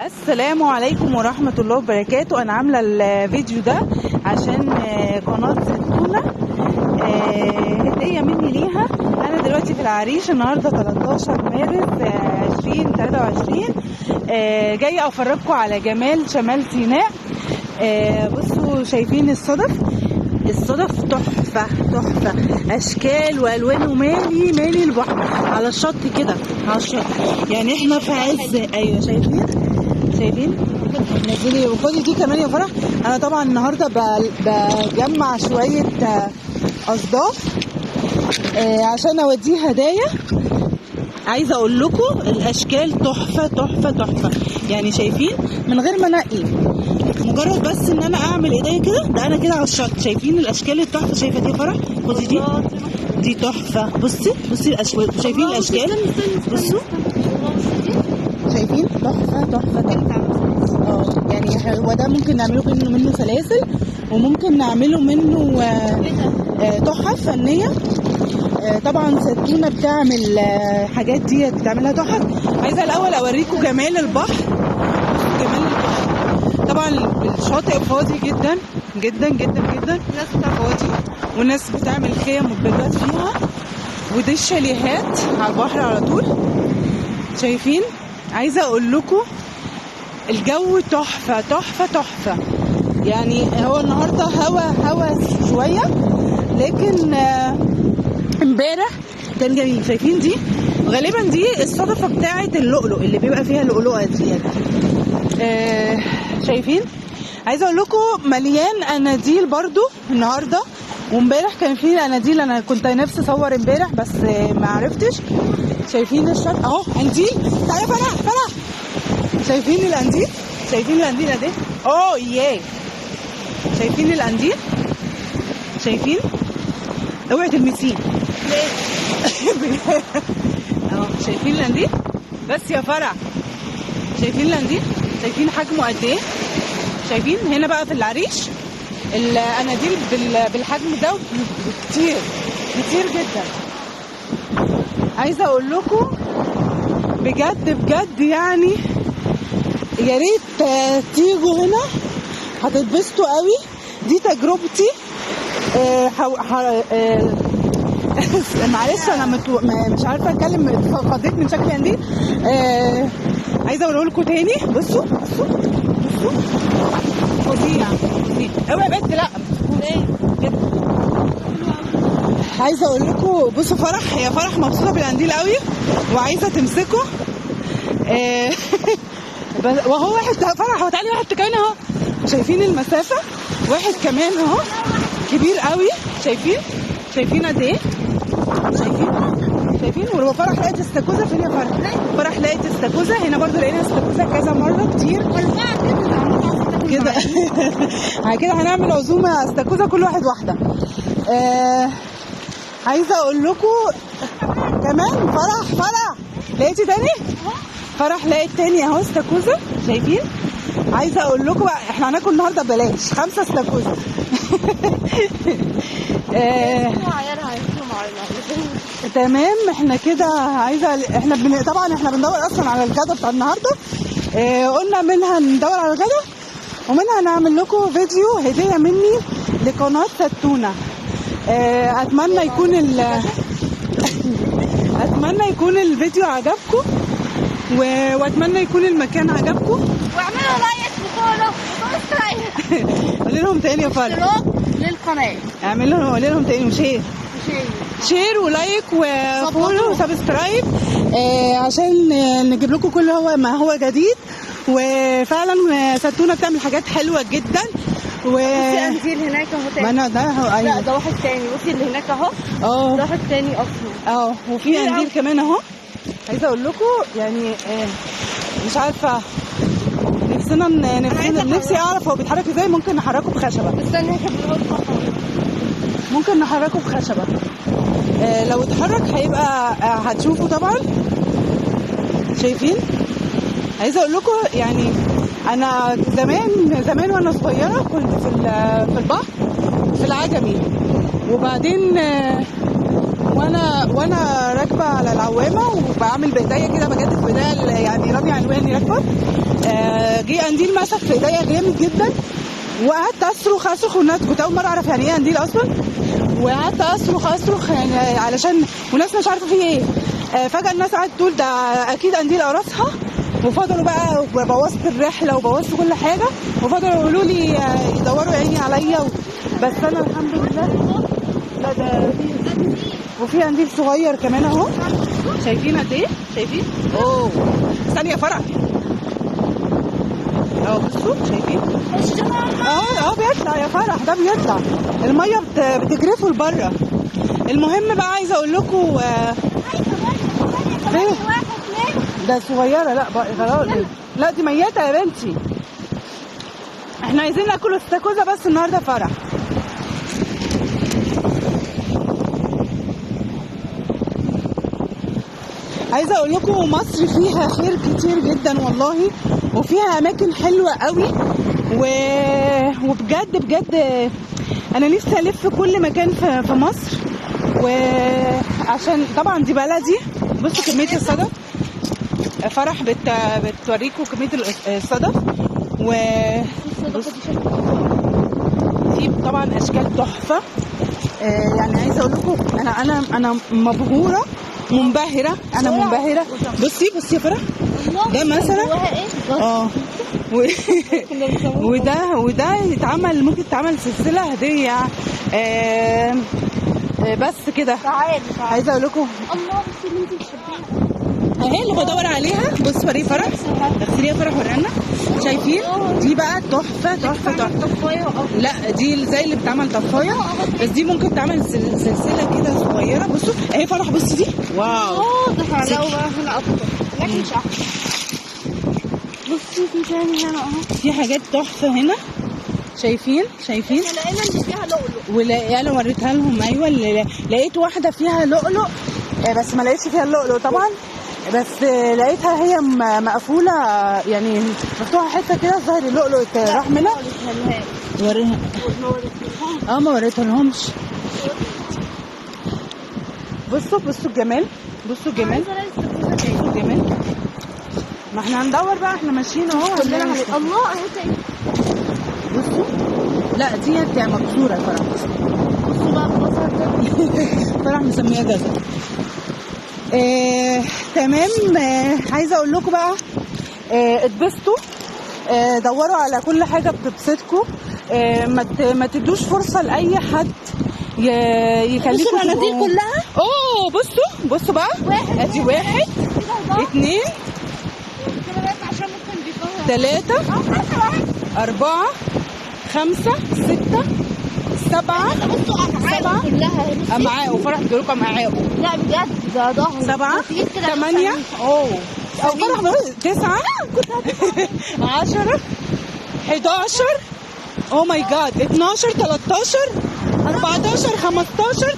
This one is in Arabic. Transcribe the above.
السلام عليكم ورحمة الله وبركاته. أنا عاملة الفيديو ده عشان قناة ستونة هدية مني ليها. أنا دلوقتي في العريش النهاردة 13 مارس 2023. جاية أفرجكم على جمال شمال سيناء. بصوا شايفين الصدف تحفة تحفة، أشكال وألوان ومالي البحر على الشط كده، على الشط يعني احنا في عز. أيوة شايفين نزلي وخدي دي كمان يا فرح. انا طبعا النهارده بجمع شويه اصداف عشان اوديه هدايا. عايزه اقول لكم الاشكال تحفه تحفه تحفه، يعني شايفين من غير ما انقي، مجرد بس ان انا اعمل ايديا كده، ده انا كده على الشط. شايفين الاشكال التحفه؟ شايفه دي يا فرح؟ خدي دي تحفه. بصي الاشكال، شايفين الاشكال؟ بصوا شايفين تحفه. يعني هو ده ممكن نعمله منه سلاسل، وممكن نعمله منه تحف فنيه. طبعا ستونة بتعمل حاجات دي، بتعملها تحف. عايزه الاول اوريكم جمال البحر. طبعا الشاطئ فاضي جدا جدا جدا جدا، الناس فاضي والناس بتعمل خيم وبتبات فيها، ودي الشاليهات على البحر على طول. شايفين؟ عايزه اقول لكم الجو تحفه تحفه تحفه. يعني هو النهارده هوا شويه، لكن امبارح كان جميل. شايفين دي؟ غالبا دي الصدفه بتاعه اللؤلؤ اللي بيبقى فيها لؤلؤه زياده. شايفين؟ عايزه اقول لكم مليان اناديل برضو النهارده، وامبارح كان في اناديل. انا كنت نفسي اصور امبارح بس ما عرفتش. شايفين الشط اهو، قنديل. تعالى فرح شايفين القنديل؟ قد ايه؟ ياه. شايفين القنديل؟ شايفين؟ اوعي تلمسيه. اهو شايفين القنديل؟ بس يا فرح شايفين القنديل؟ شايفين حجمه قد ايه؟ شايفين هنا بقى في العريش القناديل بالحجم ده كتير جدا. عايزه اقول لكم بجد يعني يا ريت تيجوا هنا، هتتبسطوا قوي. دي تجربتي. معلش انا مش عارفه اتكلم، خضيت من شكل قنديل. عايزه اقول لكم تاني. بصوا فظيع. اوعي بنت، لا كده. عايزه اقول لكم بصوا هي فرح مبسوطه بالقنديل قوي وعايزه تمسكه. وهو واحد فرح، هو تعالي واحد كمان اهو. شايفين المسافه؟ واحد كمان اهو كبير قوي. شايفين قد ايه؟ شايفين؟ ولو فرح لقيت استاكوزا. فين يا فرح لقيت استاكوزا هنا برضو. لقينا استاكوزا كذا مره كتير كده. كده هنعمل عزومه استاكوزا، كل واحده. عايزه اقول لكم كمان فرح لقيتي تاني؟ فرح لقيت تاني اهو استاكوزا. شايفين؟ عايزه اقول لكم بقى احنا هناكل النهارده ببلاش 5 استاكوزا. تمام. احنا كده طبعا احنا بندور اصلا على الغدا بتاع النهارده. قلنا منها ندور على الغدا، ومنها نعمل لكم فيديو هديه مني لقناه ستونة. اتمنى يكون الفيديو عجبكم، واتمنى يكون المكان عجبكم. واعملوا لايك وفولو وسبسكرايب. قولي لهم تاني يا فرح. اشتراك للقناه. قولي لهم تاني. شير ولايك وفولو وسبسكرايب، عشان نجيب لكم كل ما هو جديد. وفعلا ستونة بتعمل حاجات حلوه جدا. بصي قنديل هناك اهو تاني. ما انا ده اهو. لا ده واحد تاني. بصي اللي هناك اهو. ده واحد تاني اصلا. وفي قنديل كمان اهو. عايزه اقول لكم يعني مش عارفه، نفسي اعرف هو بيتحرك ازاي. ممكن نحركه بخشبه. استنى ممكن نحركه بخشبه. لو اتحرك هيبقى هتشوفوا طبعا. شايفين؟ عايزه اقول لكم يعني انا زمان وانا صغيره كنت في البحر في العجمي، وبعدين وانا راكبه على العوامه وبعمل بايديا كده، بجدد بايديا يعني رامي علواني راكبه. جه قنديل مسك في ايديا جامد جدا، وقعدت اصرخ والناس كنت اول مره اعرف يعني ايه قنديل اصلا، وقعدت اصرخ يعني علشان والناس مش عارفه فيه ايه. فجاه الناس قعدت تقول ده اكيد قنديل قراصها، وفضلوا بقى بوظت الرحله وبوظت كل حاجه، وفضلوا يقولوا لي يدوروا عيني عليا بس انا الحمد لله. لا ده وفي قنديل صغير كمان اهو، شايفين قد ايه؟ شايفين؟ اوه ثانيه فرح اهو، بصوا شايفين؟ بيطلع يا فرح، ده بيطلع الميه بتجرفه لبره. المهم بقى عايزه اقول لكم ده صغيره، لا بقى خلاص، لا دي ميته يا بنتي. احنا عايزين ناكل استاكوزا بس النهارده فرح. عايزه اقول لكم مصر فيها خير كتير جدا والله، وفيها اماكن حلوه قوي، وبجد بجد انا نفسي الف كل مكان في مصر، وعشان طبعا دي بلدي. بصوا كميه الصدف، فرح بتوريكم كميه الصدف، في طبعا اشكال تحفه. يعني عايزه اقول لكم انا مبهوره منبهره، انا منبهره. بصي يا فرح، ده مثلا وده يتعمل، ممكن يتعمل سلسله هديه. بس كده عايزه اقول لكم الله، بس اللي انت بتحبيها اهي اللي بدور عليها. بص وري فرح، اغسلي يا فرح ورينا. شايفين دي بقى تحفه تحفه تحفه. لا دي زي اللي بتعمل طفايه، بس دي ممكن تعمل سلسله كده صغيره. بصوا اهي فرح، بصي دي واو، ده حلاوه بقى هنا اكتر، لكن مش احلى. بصي في تاني هنا اهو، في حاجات تحفه هنا. شايفين لقينا اللي فيها لؤلؤ، ولا انا وريتها لهم. ايوه لقيت واحده فيها لؤلؤ، بس ما لقيتش فيها اللؤلؤ طبعا، بس لقيتها هي مقفوله، يعني مفتوحه حته كده ظهر اللؤلؤ راح منها. وريها ما وريتها لهمش. بصوا الجمال، بصوا الجمال. ما احنا هندور بقى، احنا ماشيين اهو كلنا الله اهي تاني. بصوا، لا ديت يعني مكسوره فرح. بصوا بقى خلاص فرح مسميها جزر. تمام. عايزه اقول لكم بقى اتبسطوا، دوروا على كل حاجه بتبسطكم، ما تدوش فرصه لاي حد يخليكم القناديل كلها. بصوا بقى، ادي 1 2 3 4 5 6 7 كلها امعاء، وفرح بتقول لكم امعاء. لا بجد ده ظهر 7 8 او فرح بقول 9 10 11 او ماي جاد 12 13 14 15